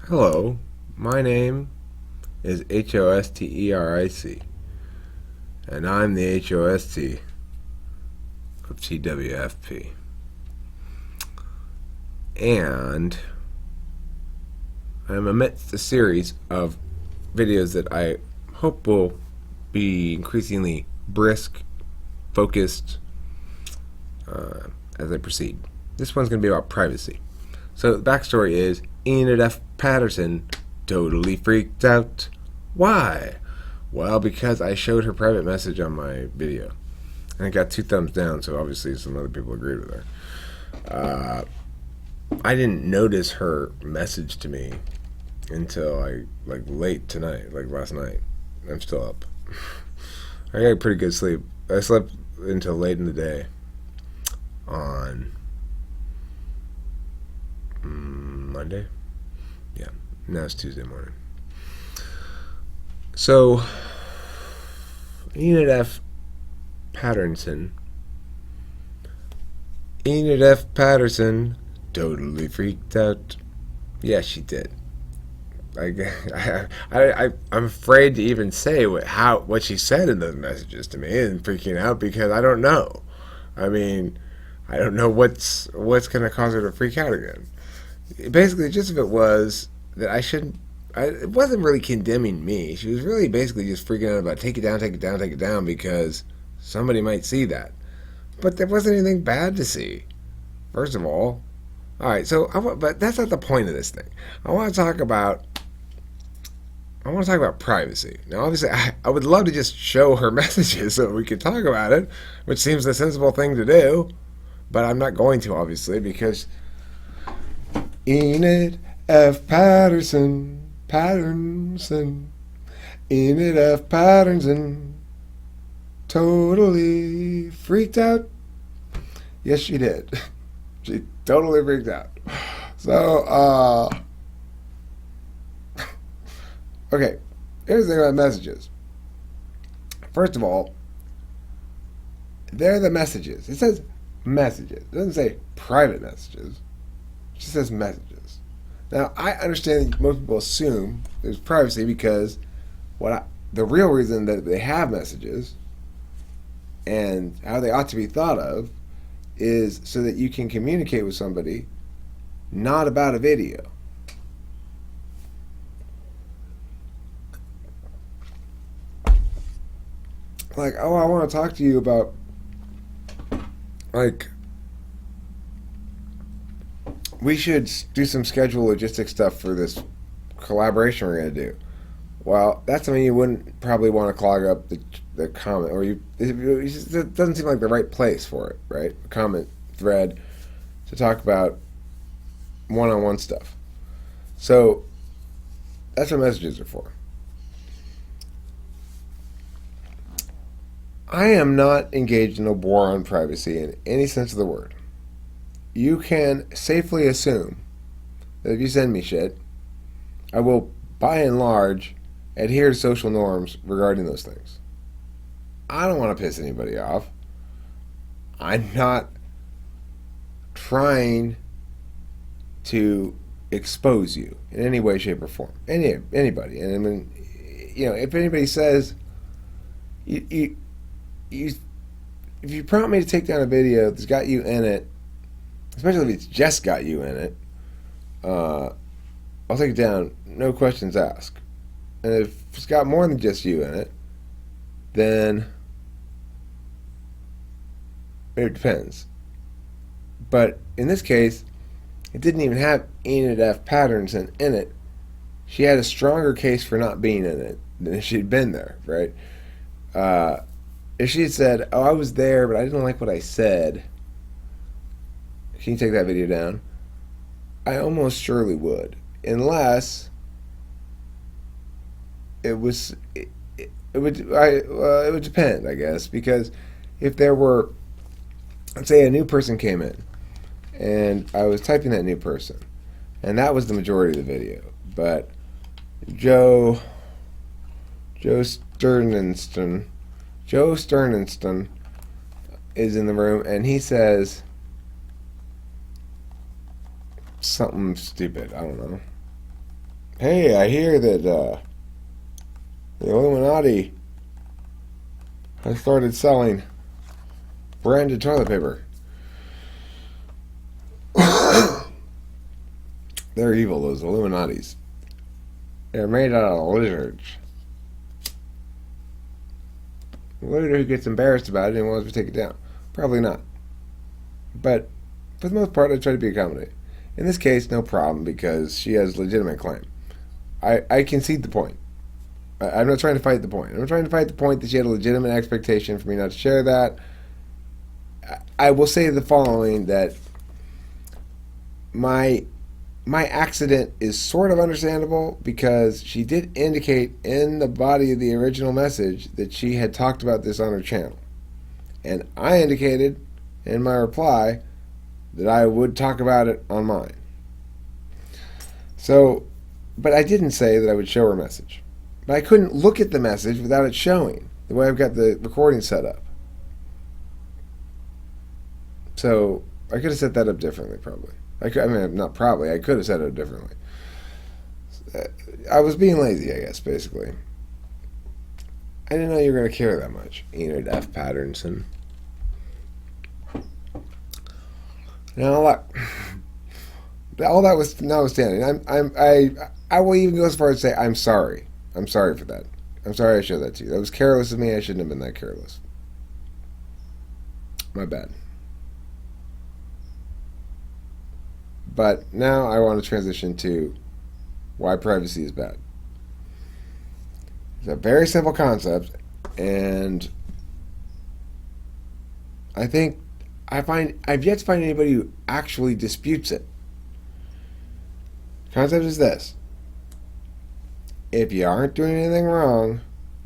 Hello, my name is Hosteric, and I'm the Host of TWFP. And I'm amidst a series of videos that I hope will be increasingly brisk, focused as I proceed. This one's going to be about privacy. So the backstory is Enid Patternson totally freaked out. Why? Well, because I showed her private message on my video. And it got 2 thumbs down, so obviously some other people agreed with her. I didn't notice her message to me until late tonight, like last night. I'm still up. I got pretty good sleep. I slept until late in the day on Monday. Yeah, now it's Tuesday morning. So, Enid Patternson. Enid Patternson totally freaked out. Yeah, she did. I'm afraid to even say what she said in those messages to me and freaking out because I don't know. I mean, I don't know what's going to cause her to freak out again. Basically, the gist of it was that I shouldn't. It wasn't really condemning me. She was really basically just freaking out about take it down, take it down, take it down because somebody might see that. But there wasn't anything bad to see. First of all, right. So, but that's not the point of this thing. I want to talk about privacy. Now, obviously, I would love to just show her messages so we could talk about it, which seems the sensible thing to do. But I'm not going to, obviously, because Enid Patternson, Enid Patternson, totally freaked out. Yes, she did. She totally freaked out. So, okay, here's the thing about messages. First of all, they're the messages. It says messages. It doesn't say private messages. It just says messages. Now, I understand that most people assume there's privacy because the real reason that they have messages and how they ought to be thought of is so that you can communicate with somebody, not about a video. Like, oh, I want to talk to you about, like, we should do some schedule logistic stuff for this collaboration we're going to do. Well, that's something you wouldn't probably want to clog up the comment, or it doesn't seem like the right place for it, right? A comment thread to talk about one-on-one stuff. So that's what messages are for. I am not engaged in a war on privacy in any sense of the word. You can safely assume that if you send me shit, I will, by and large, adhere to social norms regarding those things. I don't want to piss anybody off. I'm not trying to expose you in any way, shape, or form. Anybody. And I mean, if anybody says, if you prompt me to take down a video that's got you in it, especially if it's just got you in it, I'll take it down, no questions asked. And if it's got more than just you in it, then it depends. But in this case, it didn't even have Enid Patternson in it. She had a stronger case for not being in it than if she'd been there, right? If she had said, oh, I was there, but I didn't like what I said, can you take that video down? I almost surely would. Unless it would depend, I guess, because if there were, let's say a new person came in and I was typing that new person and that was the majority of the video, but Joe Sternenston is in the room and he says something stupid, I don't know, Hey, I hear that the Illuminati has started selling branded toilet paper. They're evil, those Illuminatis. They're made out of lizards. A lizard who gets embarrassed about it and wants to take it down. Probably not. But for the most part, I try to be accommodating. In this case, no problem because she has legitimate claim. I concede the point. I'm not trying to fight the point. I'm trying to fight the point that she had a legitimate expectation for me not to share that. I will say the following, that my accident is sort of understandable because she did indicate in the body of the original message that she had talked about this on her channel. And I indicated in my reply that I would talk about it on mine. So, but I didn't say that I would show her message. But I couldn't look at the message without it showing, the way I've got the recording set up. So I could have set that up differently, probably. I mean, not probably. I could have set it up differently. I was being lazy, I guess, basically. I didn't know you were going to care that much, Enid F. Patternson. Now, all that was notwithstanding, I will even go as far as to say I'm sorry. I'm sorry for that. I'm sorry I showed that to you. That was careless of me. I shouldn't have been that careless. My bad. But now I want to transition to why privacy is bad. It's a very simple concept, and I've yet to find anybody who actually disputes it. The concept is this: if you aren't doing anything wrong,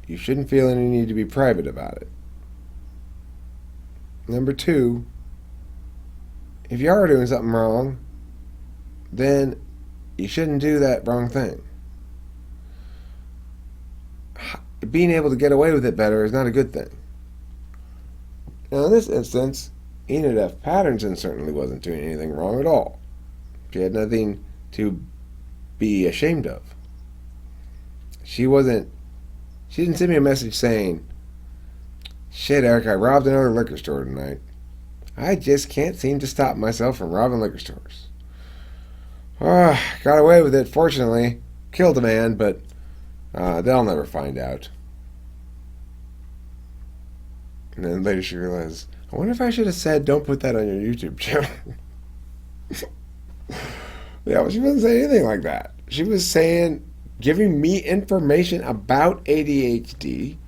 you shouldn't feel any need to be private about it. Number two, if you are doing something wrong, then you shouldn't do that wrong thing. Being able to get away with it better is not a good thing. Now, in this instance, Enid F. Patternson certainly wasn't doing anything wrong at all. She had nothing to be ashamed of. She didn't send me a message saying, "Shit, Eric, I robbed another liquor store tonight. I just can't seem to stop myself from robbing liquor stores. Got away with it, fortunately. Killed a man, but they'll never find out." And then later she realized, I wonder if I should have said, "Don't put that on your YouTube channel." Yeah, well, she wasn't saying anything like that. She was saying, giving me information about ADHD.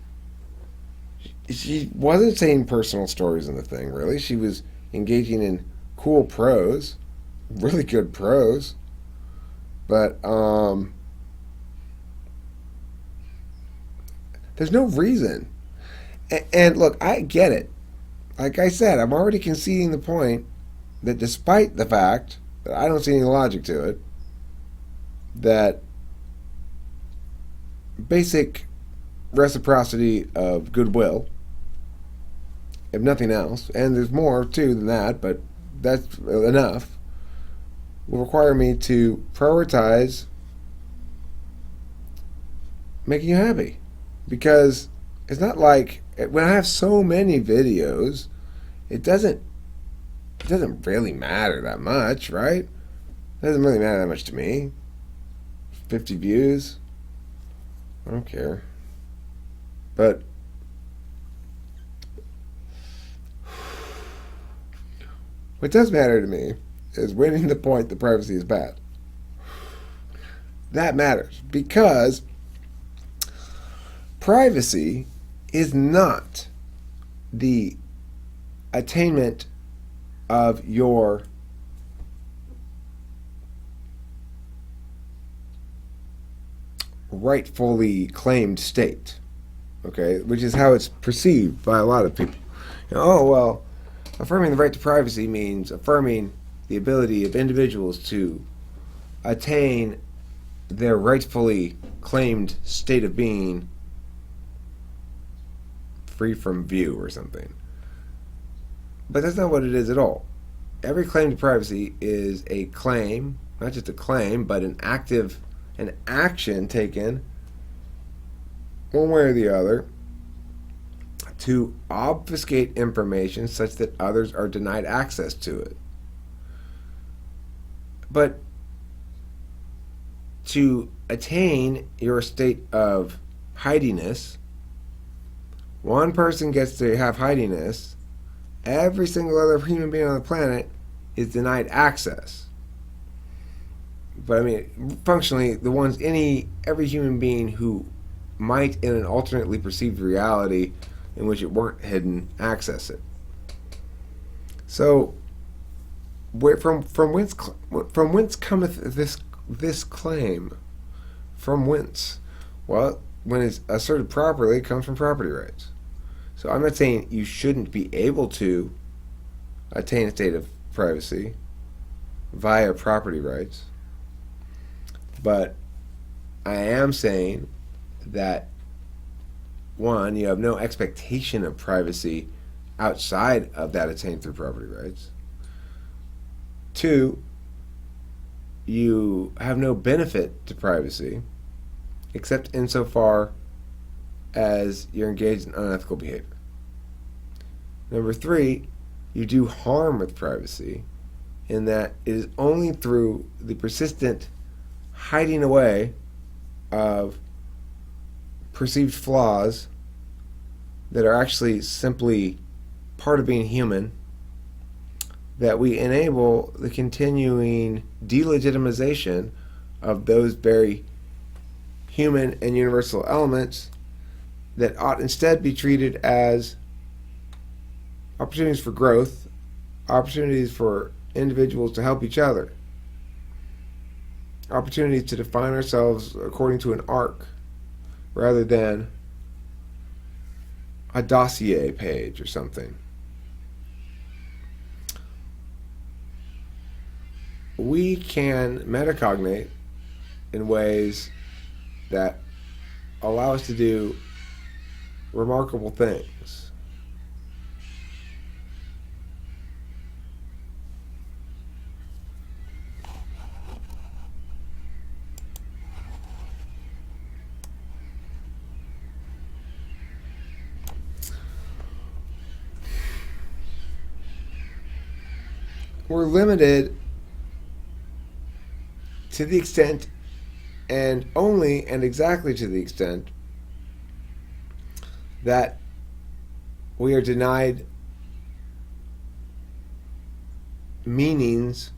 She wasn't saying personal stories in the thing, really. She was engaging in cool prose, really good prose. But there's no reason. And look, I get it. Like I said, I'm already conceding the point that despite the fact that I don't see any logic to it, that basic reciprocity of goodwill, if nothing else, and there's more too than that, but that's enough, will require me to prioritize making you happy. Because it's not like when I have so many videos, it doesn't really matter that much, right? It doesn't really matter that much to me. 50 views, I don't care. But what does matter to me is winning the point that privacy is bad. That matters because privacy is not the attainment of your rightfully claimed state, okay, which is how it's perceived by a lot of people. Oh, well, affirming the right to privacy means affirming the ability of individuals to attain their rightfully claimed state of being free from view or something. But that's not what it is at all. Every claim to privacy is a claim, not just a claim, but an active an action taken one way or the other to obfuscate information such that others are denied access to it. But to attain your state of hidiness, one person gets to have hidiness, every single other human being on the planet is denied access. But I mean, functionally, every human being who might, in an alternately perceived reality in which it weren't hidden, access it. So, from whence cometh this claim? From whence? Well, when it's asserted properly, it comes from property rights. So I'm not saying you shouldn't be able to attain a state of privacy via property rights, but I am saying that, one, you have no expectation of privacy outside of that attained through property rights. Two, you have no benefit to privacy except insofar as you're engaged in unethical behavior. Number three, you do harm with privacy in that it is only through the persistent hiding away of perceived flaws that are actually simply part of being human that we enable the continuing delegitimization of those very human and universal elements that ought instead be treated as opportunities for growth, opportunities for individuals to help each other, opportunities to define ourselves according to an arc rather than a dossier page or something. We can metacognate in ways that allow us to do remarkable things. We're limited to the extent, and only and exactly to the extent, that we are denied meanings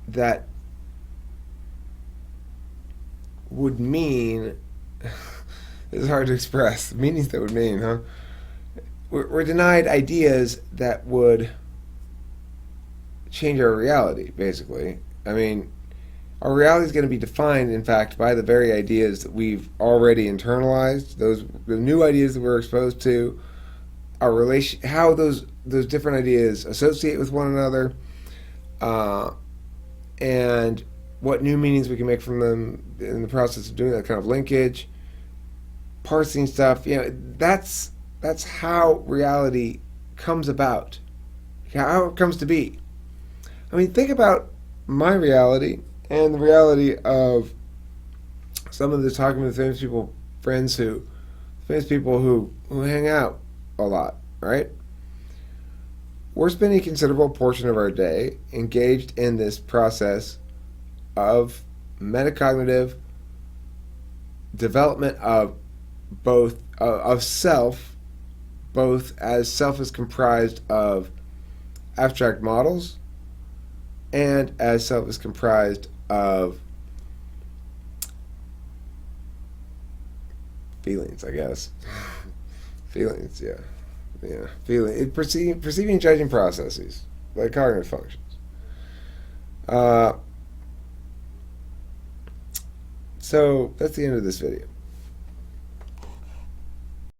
that would mean it's hard to express meanings that would mean, huh? We're denied ideas that would change our reality, basically. I mean, our reality is going to be defined, in fact, by the very ideas that we've already internalized. The new ideas that we're exposed to, our relation, how those different ideas associate with one another, and what new meanings we can make from them in the process of doing that kind of linkage, parsing stuff. That's how reality comes about, how it comes to be. I mean, think about my reality and the reality of some of the talking with famous people, famous people who hang out a lot, right? We're spending a considerable portion of our day engaged in this process of metacognitive development of both of self, both as self is comprised of abstract models and as self is comprised of feelings, I guess. Feelings, yeah. Perceiving and judging processes, like cognitive functions. So that's the end of this video.